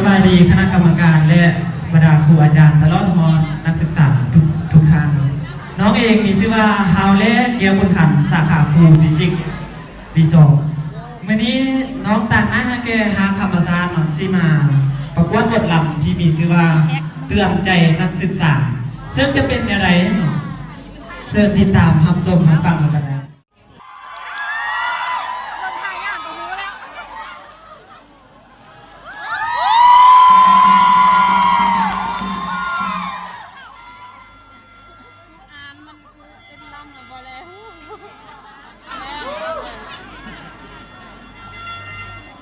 บายดีคณะกรรมการและบรรดาครูอาจารย์ตลอดมอนักศึกษาทุกท่านน้องเองมีชื่อว่าฮาวเล่เกียวบุญขันสาขาครูฟิสิกส์ปีสองเมื่อนี้น้องตันนะฮะแกทางธรรมศาสตร์นอนซีมาประกวดบทลำที่มีชื่อว่าเตือนใจนักศึกษาซึ่งจะเป็นอะไรเชิญติดตามรับชมรับฟังกันนะ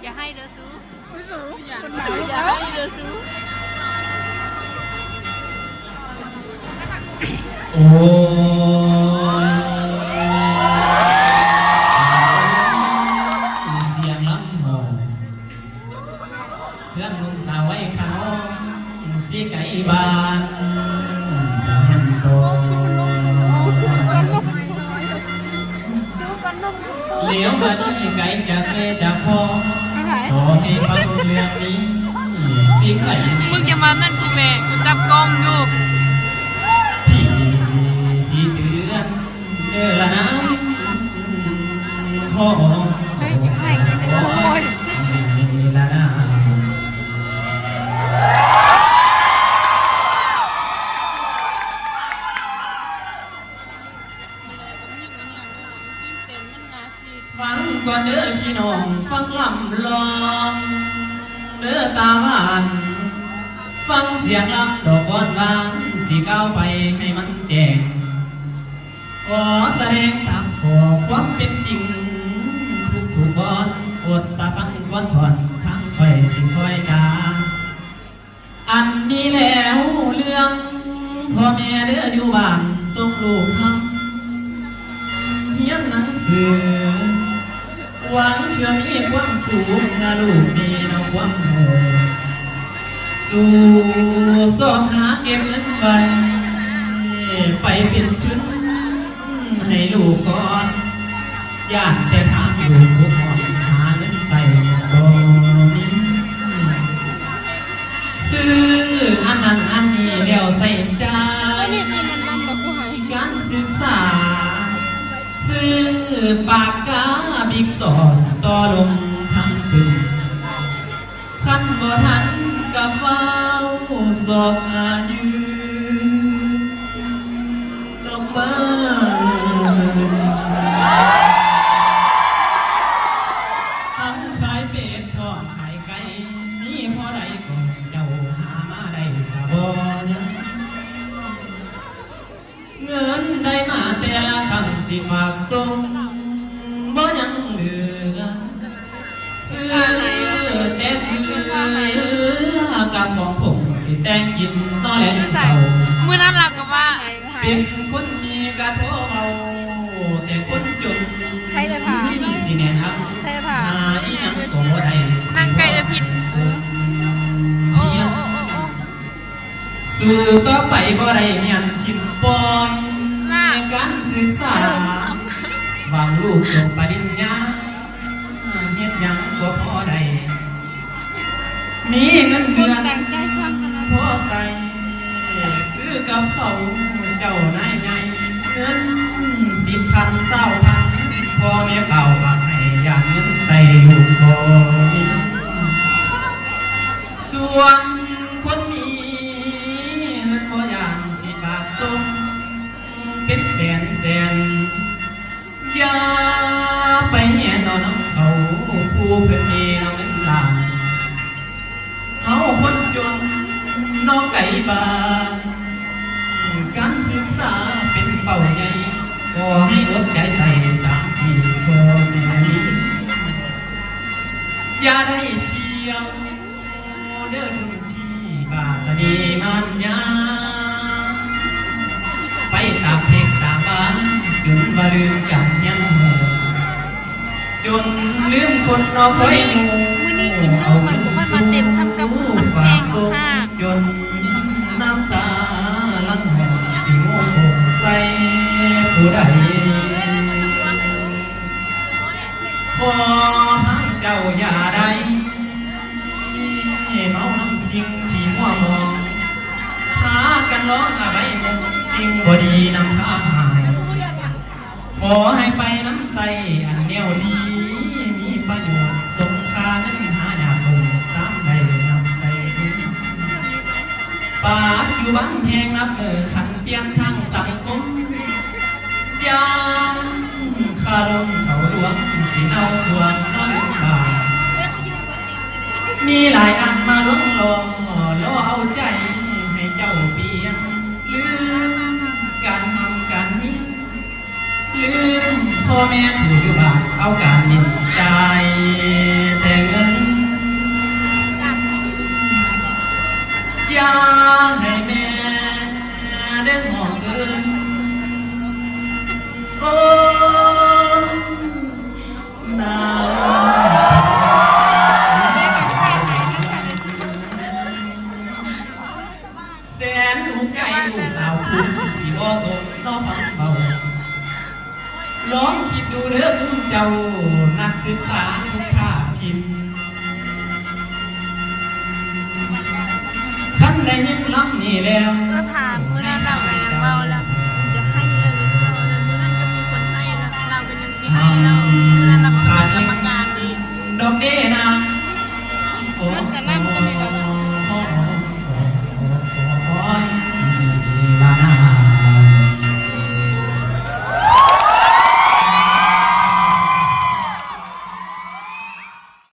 อย่าให้เด้อซูสูอย่าให้เด้อซูโอ้เสียงลำหองเพื่อนนุ่งสาวไว้ขาวสีไก่บานเห็นโตเหลียวมานี่ไก่จากแม่จากพ่อขอให้ฟังเรื่องนี้สิไก่มึงอย่ามานั่นกูแม่กูจับกล้องอยู่พี่สีเดือนเดือนละน้ำพ่อละน้ฟังก่อนเด้อพี่น้องฟังลำลองเด้อตาหวานฟังเสียงลำดอกบอนบานสีก้าวไปให้มันแจ้งขอแสดงตามขอความเป็นจริงทุกบอนอดสะฟังก่อนผ่อนทางคอยสิคอยจาอันนี้แล้วเรื่องพ่อแม่เด้ออยู่บ้านส่งลูกทำเฮียนหนังสือหวังเธอมีความสูงนะลูกมีนะความโหสู่สอบหาเก็บเงินไปเป็นทุนให้ลูกก่อนย่านแต่ทางลูกก่อนหาเงินใส่บ่มีซื้ออันนั้นอันนี้แล้วใส่ใจการศึกษาซื้อปากกาบิ๊กซอสต่อลงทั้งคืนขันบ่ทันกับเฝ้าสอกอายืนดอกไม้ทั้งขายเป็ดทอดขายไก่นี่พอใดก็เจ้าหามาได้ก็บ่ยังเงินได้มาแต่ละคำสิฝากส่งบ่ยังเหลือเสื้อแต่เพื่อกับของผมสิแต่งกินตอนแรกเศร้ามื้อนั้นเราก็ว่าเป็นคนมีกระโถเอาแต่คนจนใช่เลยค่ะที่สิแน่นครับใช่ค่ะหาอีหยังก็บ่ได้นั่งไกลจะผิดโอ้สู้ต่อไปบ่ได้เมียนชิมปอยในการศึกษาบางลูกจบปริญญาเฮ็ดยังก็พอได้มีเงินเดือนพอใส่คือกับเขาเจ้านายใหญ่เงิน10,000 20,000พ่อแม่เป่าฝากให้อยากเงินใส่ลูกบ่มีส่วนคนมีเงินบ่อย่างสิบาทส่งเป็นแสนอย่าไปแห่นอนน้ำเขาผู้เพิ่นมีน้ำเงินล้านเฮาคนจนน้องไก่บานการศึกษาเป็นเป้าใหญ่ขอให้อดใจใส่ตามที่พ่อแม่มีอย่าได้เที่ยวเดินที่บาสนีมันยาไปตามเพลงตามบ้านจนบ่ลืมกันยังจนลืมคนนอกไว้หมู่มื้อนี้อินเนอร์มันบ่ค่อยมาเต็มซ้ำกับมือมันแพงมากจนน้ำตาลังหอสิโง่ใส่ผู้ใดขอให้เจ้าอย่าได้เมาน้ำ มองหากันร้องอะไรมงสิ่งบดีนำข้าหายขอให้ไปน้ำใสอันแนวดีมีประโยชน์สมค่านั้นหาอยากลงสามได้นำใสปัจจุบันแห่งนับมือขันเปลี่ยนทางสังคมยามคาดงเขาหลวงสิเอาสวงน้อยบามีหลายอันมาล้มลองล่อเอาใจให้เจ้าเปลี่ยนลืมการทำการนี้ลืมพ่อแม่ถูกอยู่บ้านเอาการนินใจแต่เงินอย่าให้แม่ได้มองเกินโอ้หนาวแสนหูไก่ลูกสาวคุณสิบ่สมน้องฟังเบาลองคิดดูเด้อสุนเจ้านักศึกษาทุกภาคทินขั้นได้ยินลำนี่แล้ว ก็ถามเมื่อไหร่